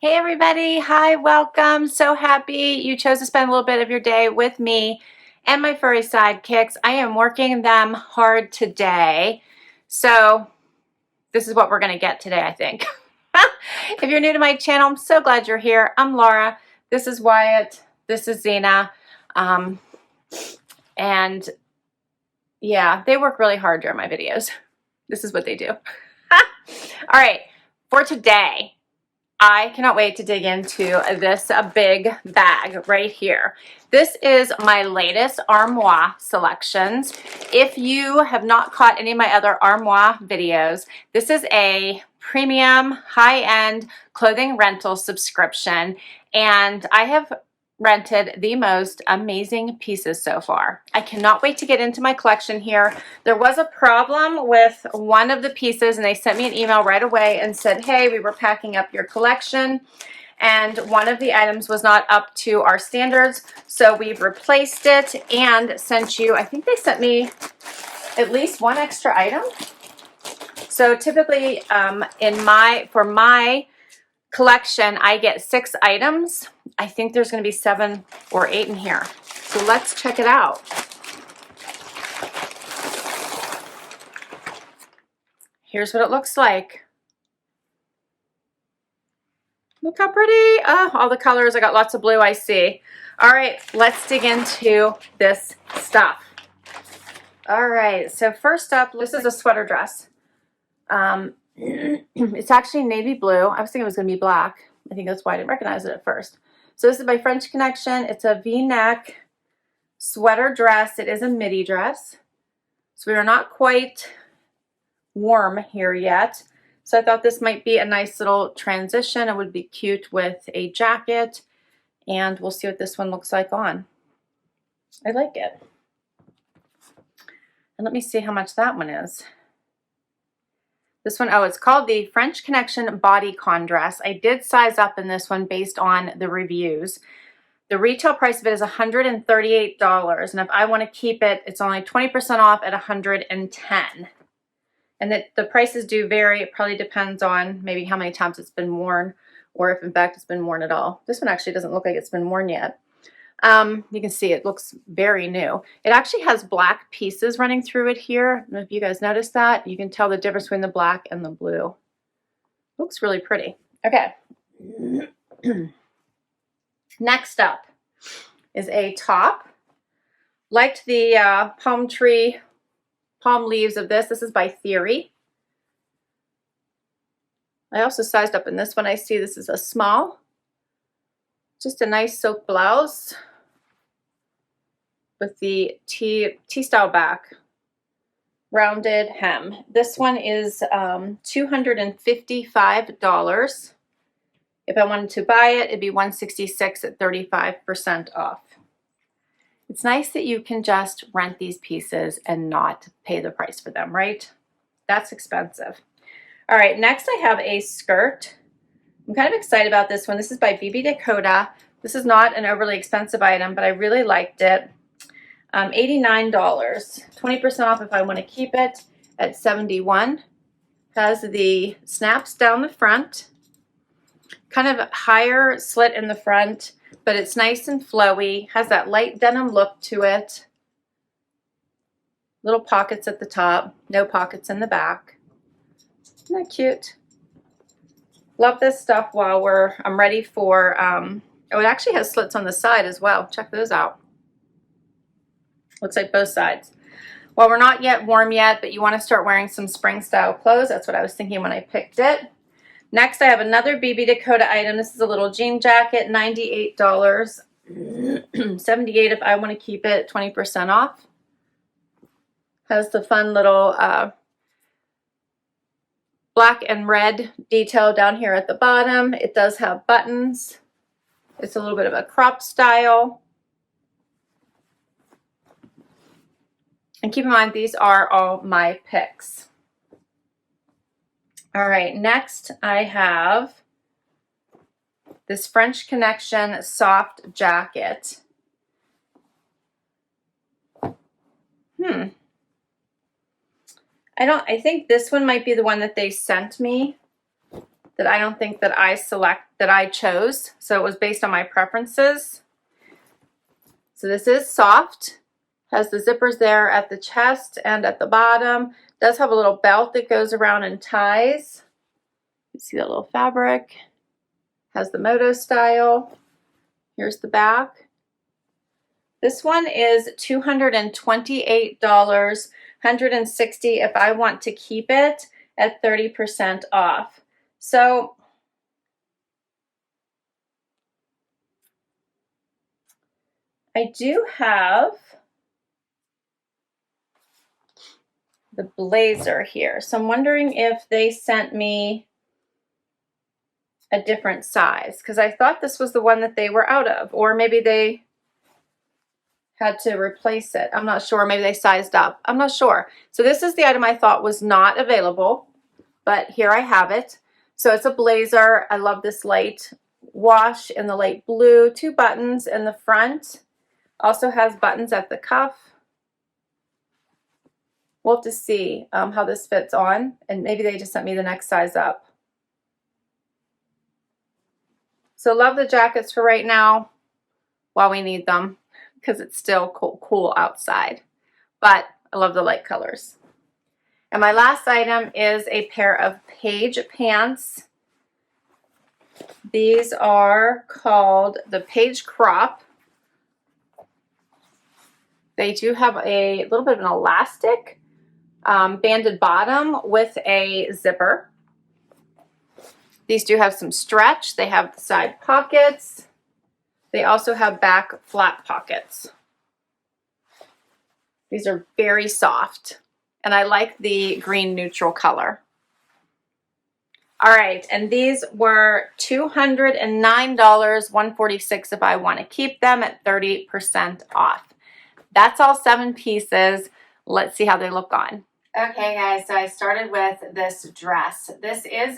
Hey everybody, hi, welcome. So happy you chose to spend a little bit of your day with me and my furry sidekicks. I am working them hard today. So this is what we're gonna get today, I think. If you're new to my channel, I'm so glad you're here. I'm Laura, this is Wyatt, this is Zena. And yeah, they work really hard during my videos. This is what they do. All right, for today, I cannot wait to dig into this big bag right here. This is my latest armoire selections. If you have not caught any of my other armoire videos, this is a premium high-end clothing rental subscription, and I have rented the most amazing pieces so far. I cannot wait to get into my collection here. There was a problem with one of the pieces and they sent me an email right away and said, hey, we were packing up your collection and one of the items was not up to our standards. So we've replaced it and sent you, I think they sent me at least one extra item. So typically for my collection, I get 6 items. I think there's going to be 7 or 8 in here. So let's check it out. Here's what it looks like. Look how pretty. Oh, all the colors. I got lots of blue, I see. All right, let's dig into this stuff. All right, so first up, this is a sweater dress. It's actually navy blue. I was thinking it was going to be black. I think that's why I didn't recognize it at first. So this is by French Connection. It's a V-neck sweater dress. It is a midi dress. So we are not quite warm here yet. So I thought this might be a nice little transition. It would be cute with a jacket. And we'll see what this one looks like on. I like it. And let me see how much that one is. This one, oh, it's called the French Connection Bodycon dress. I did size up in this one based on the reviews. The retail price of it is $138, and if I want to keep it, it's only 20% off at $110. And the prices do vary. It probably depends on maybe how many times it's been worn, or if in fact it's been worn at all. This one actually doesn't look like it's been worn yet. You can see it looks very new. It actually has black pieces running through it here. I don't know if you guys noticed that. You can tell the difference between the black and the blue. Looks really pretty. Okay. Next up is a top. Liked the palm leaves of this. This is by Theory. I also sized up in this one. I see this is a small. Just a nice silk blouse with the T-style back, rounded hem. This one is $255. If I wanted to buy it, it'd be $166 at 35% off. It's nice that you can just rent these pieces and not pay the price for them, right? That's expensive. All right, next I have a skirt. I'm kind of excited about this one. This is by BB Dakota. This is not an overly expensive item, but I really liked it. $89, 20% off if I want to keep it at $71. Has the snaps down the front, kind of higher slit in the front, but it's nice and flowy. Has that light denim look to it. Little pockets at the top, no pockets in the back. Isn't that cute? Love this stuff while I'm ready for, oh, it actually has slits on the side as well. Check those out. Looks like both sides. Well, we're not yet warm yet, but you want to start wearing some spring style clothes. That's what I was thinking when I picked it. Next, I have another BB Dakota item. This is a little jean jacket, $98. $78 if I want to keep it, 20% off. Has the fun little black and red detail down here at the bottom. It does have buttons. It's a little bit of a crop style. And keep in mind, these are all my picks. All right, next I have this French Connection soft jacket. I think this one might be the one that they sent me. that I don't think that I chose. So it was based on my preferences. So this is soft, has the zippers there at the chest and at the bottom. Does have a little belt that goes around and ties. You see that little fabric. Has the moto style. Here's the back. This one is $228, $160 if I want to keep it at 30% off. So I do have the blazer here. So I'm wondering if they sent me a different size, because I thought this was the one that they were out of, or maybe they had to replace it. I'm not sure. Maybe they sized up. I'm not sure. So this is the item I thought was not available, but here I have it. So it's a blazer. I love this light wash in the light blue, 2 buttons in the front. Also has buttons at the cuff. We'll have to see how this fits on, and maybe they just sent me the next size up. So love the jackets for right now while we need them, because it's still cool outside. But I love the light colors. And my last item is a pair of Paige pants. These are called the Paige Crop. They do have a little bit of an elastic banded bottom with a zipper. These do have some stretch. They have side pockets. They also have back flap pockets. These are very soft, and I like the green neutral color. All right, and these were $209, $146 if I want to keep them at 30% off. That's all 7 pieces. Let's see how they look on. Okay, guys, so I started with this dress. This is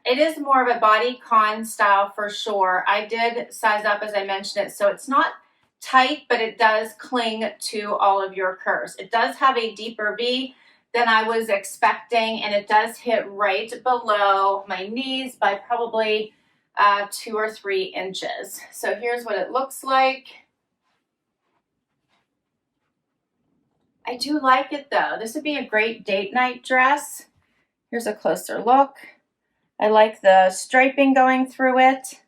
it is more of a bodycon style for sure. I did size up as I mentioned it, so it's not tight, but it does cling to all of your curves. It does have a deeper V than I was expecting, and it does hit right below my knees by probably 2 or 3 inches. So here's what it looks like. I do like it though. This would be a great date night dress. Here's a closer look. I like the striping going through it.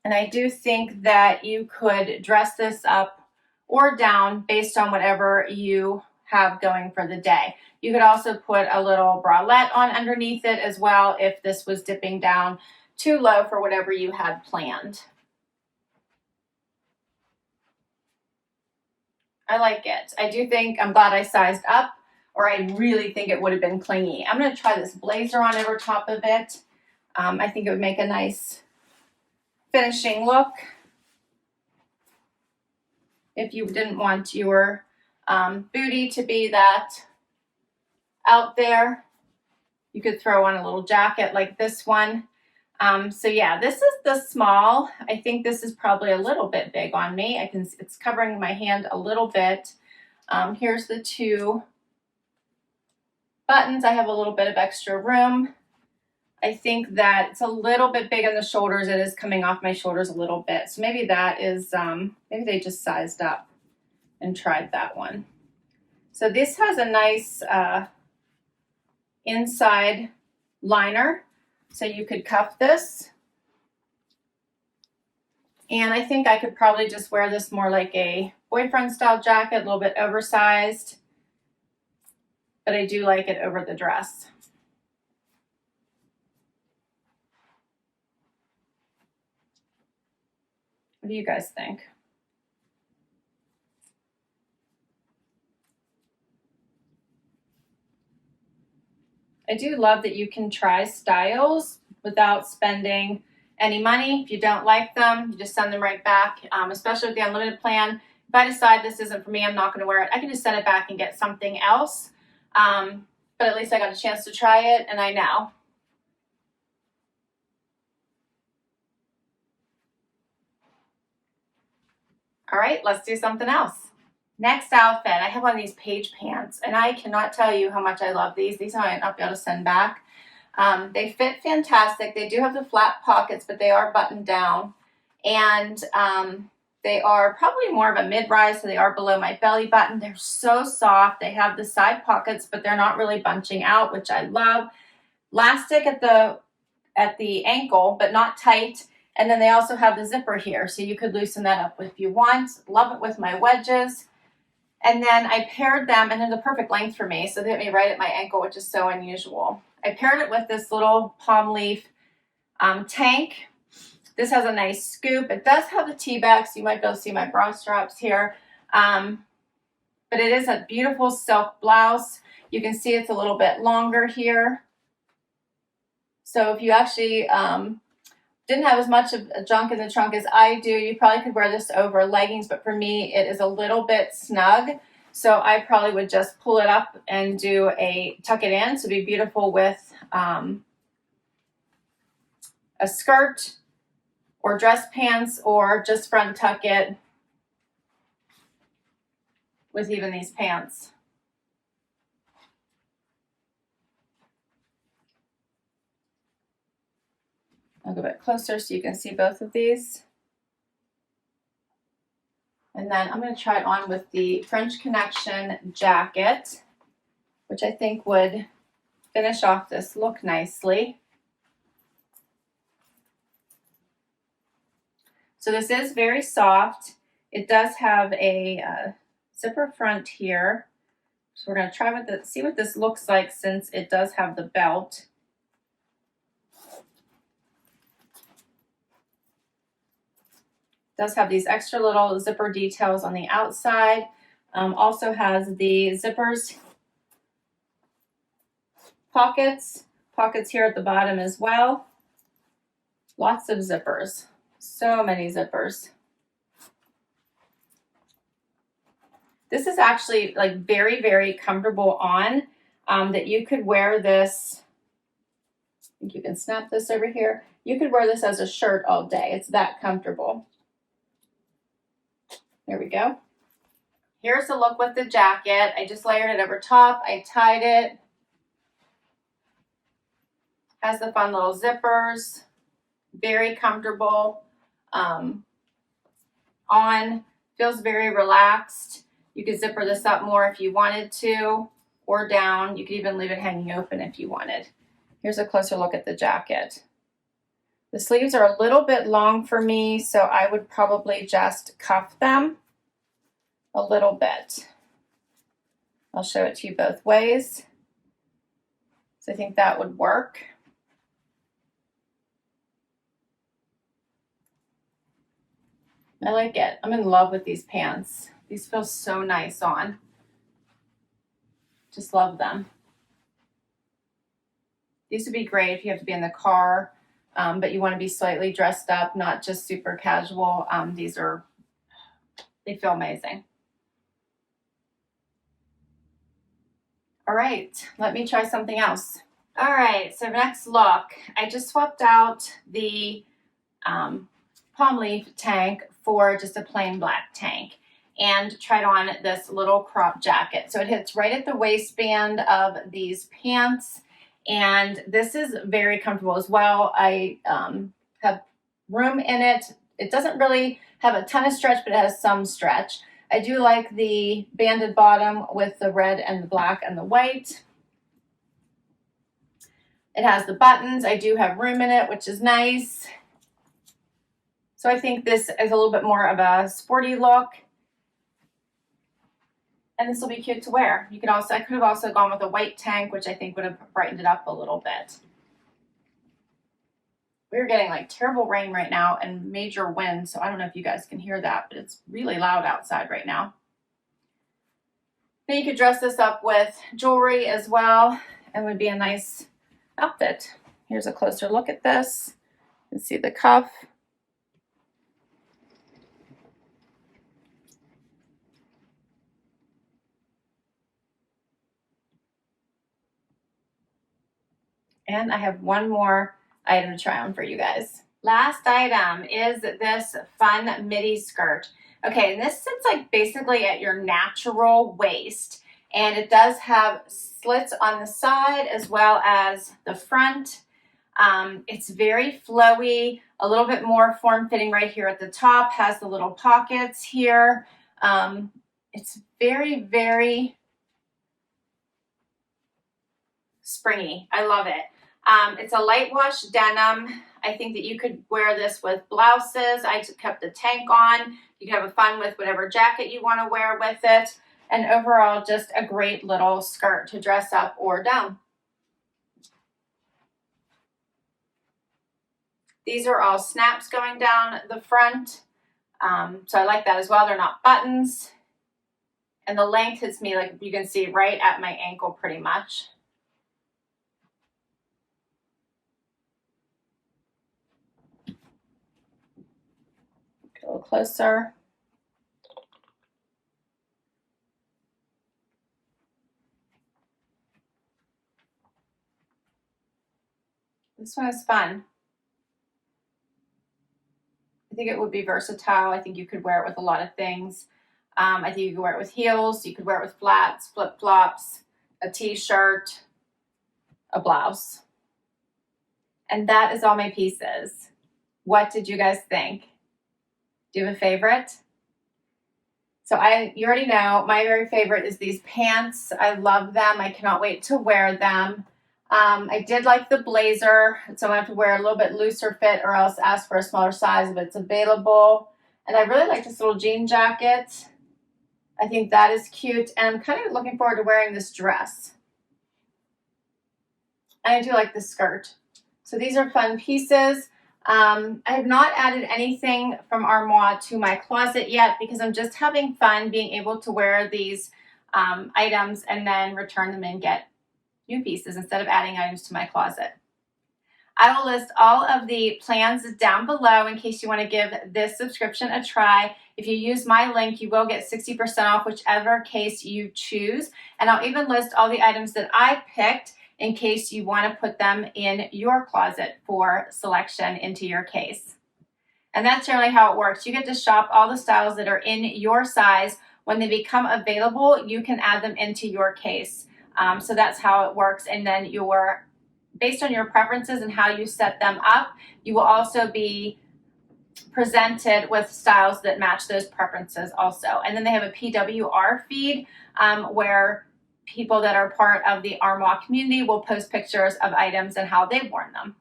And I do think that you could dress this up or down based on whatever you have going for the day. You could also put a little bralette on underneath it as well if this was dipping down too low for whatever you had planned. I like it. I do think, I'm glad I sized up, or I really think it would have been clingy. I'm going to try this blazer on over top of it. I think it would make a nice finishing look. If you didn't want your booty to be that out there, you could throw on a little jacket like this one. So yeah, this is the small. I think this is probably a little bit big on me. It's covering my hand a little bit. Here's the 2 buttons. I have a little bit of extra room. I think that it's a little bit big on the shoulders. It is coming off my shoulders a little bit. So maybe that is, maybe they just sized up and tried that one. So this has a nice inside liner. So you could cuff this. And I think I could probably just wear this more like a boyfriend style jacket, a little bit oversized. But I do like it over the dress. What do you guys think? I do love that you can try styles without spending any money. If you don't like them, you just send them right back, especially with the unlimited plan. If I decide this isn't for me, I'm not going to wear it, I can just send it back and get something else. But at least I got a chance to try it, and I know. All right, let's do something else. Next outfit, I have one of these Paige pants, and I cannot tell you how much I love these. These I might not be able to send back. They fit fantastic. They do have the flat pockets, but they are buttoned down. And they are probably more of a mid-rise, so they are below my belly button. They're so soft. They have the side pockets, but they're not really bunching out, which I love. Elastic at the ankle, but not tight. And then they also have the zipper here, so you could loosen that up if you want. Love it with my wedges. And then I paired them, and they're the perfect length for me, so they hit me right at my ankle, which is so unusual. I paired it with this little palm leaf tank. This has a nice scoop. It does have the T-back, so you might be able to see my bra straps here. But it is a beautiful silk blouse. You can see it's a little bit longer here. So if you actually didn't have as much of a junk in the trunk as I do, you probably could wear this over leggings, but for me, it is a little bit snug. So I probably would just pull it up and tuck it in. So it'd be beautiful with a skirt or dress pants, or just front tuck it with even these pants. I'll go a bit closer so you can see both of these. And then I'm going to try it on with the French Connection jacket, which I think would finish off this look nicely. So this is very soft. It does have a zipper front here. So we're going to try see what this looks like, since it does have the belt. It does have these extra little zipper details on the outside. Also has the zippers, pockets here at the bottom as well. Lots of zippers. So many zippers. This is actually like very, very comfortable on, that you could wear this. I think you can snap this over here. You could wear this as a shirt all day. It's that comfortable. There we go. Here's the look with the jacket. I just layered it over top. I tied it. Has the fun little zippers. Very comfortable. On. Feels very relaxed. You could zipper this up more if you wanted to, or down. You could even leave it hanging open if you wanted. Here's a closer look at the jacket. The sleeves are a little bit long for me, so I would probably just cuff them a little bit. I'll show it to you both ways. So I think that would work. I like it. I'm in love with these pants. These feel so nice on. Just love them. These would be great if you have to be in the car, but you want to be slightly dressed up, not just super casual. They feel amazing. All right, let me try something else. All right, so next look, I just swapped out the palm leaf tank for just a plain black tank and tried on this little crop jacket. So it hits right at the waistband of these pants, and this is very comfortable as well. I have room in it. It doesn't really have a ton of stretch, but it has some stretch. I do like the banded bottom with the red and the black and the white. It has the buttons. I do have room in it, which is nice. So I think this is a little bit more of a sporty look. And this will be cute to wear. You could also, I could have also gone with a white tank, which I think would have brightened it up a little bit. We're getting like terrible rain right now and major wind, so I don't know if you guys can hear that, but it's really loud outside right now. Then you could dress this up with jewelry as well, and would be a nice outfit. Here's a closer look at this. You can see the cuff. And I have one more item to try on for you guys. Last item is this fun midi skirt. Okay, and this sits like basically at your natural waist, and it does have slits on the side as well as the front. It's very flowy, a little bit more form-fitting right here at the top, has the little pockets here. It's very, very springy. I love it. It's a light wash denim. I think that you could wear this with blouses. I just kept the tank on. You can have fun with whatever jacket you want to wear with it. And overall, just a great little skirt to dress up or down. These are all snaps going down the front. So I like that as well. They're not buttons. And the length hits me, like you can see, right at my ankle pretty much. Get a little closer. This one is fun. I think it would be versatile. I think you could wear it with a lot of things. I think you could wear it with heels. You could wear it with flats, flip-flops, a t-shirt, a blouse. And that is all my pieces. What did you guys think? Do you have a favorite? So you already know my very favorite is these pants. I love them. I cannot wait to wear them. I did like the blazer, so I'm going to have to wear a little bit looser fit or else ask for a smaller size if it's available. And I really like this little jean jacket. I think that is cute, and I'm kind of looking forward to wearing this dress. And I do like the skirt. So these are fun pieces. I have not added anything from Armoire to my closet yet because I'm just having fun being able to wear these items and then return them and get new pieces instead of adding items to my closet. I will list all of the plans down below in case you want to give this subscription a try. If you use my link, you will get 60% off whichever case you choose. And I'll even list all the items that I picked in case you want to put them in your closet for selection into your case. And that's generally how it works. You get to shop all the styles that are in your size. When they become available, you can add them into your case. So that's how it works. And then based on your preferences and how you set them up, you will also be presented with styles that match those preferences also. And then they have a PWR feed where people that are part of the Armoire community will post pictures of items and how they've worn them.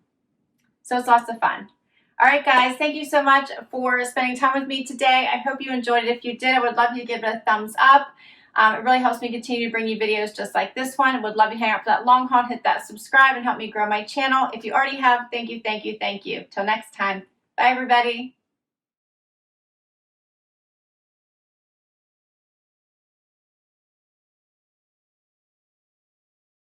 So it's lots of fun. All right, guys, thank you so much for spending time with me today. I hope you enjoyed it. If you did, I would love you to give it a thumbs up. It really helps me continue to bring you videos just like this one. Would love you to hang out for that long haul, hit that subscribe, and help me grow my channel. If you already have, thank you, thank you, thank you. Till next time. Bye, everybody.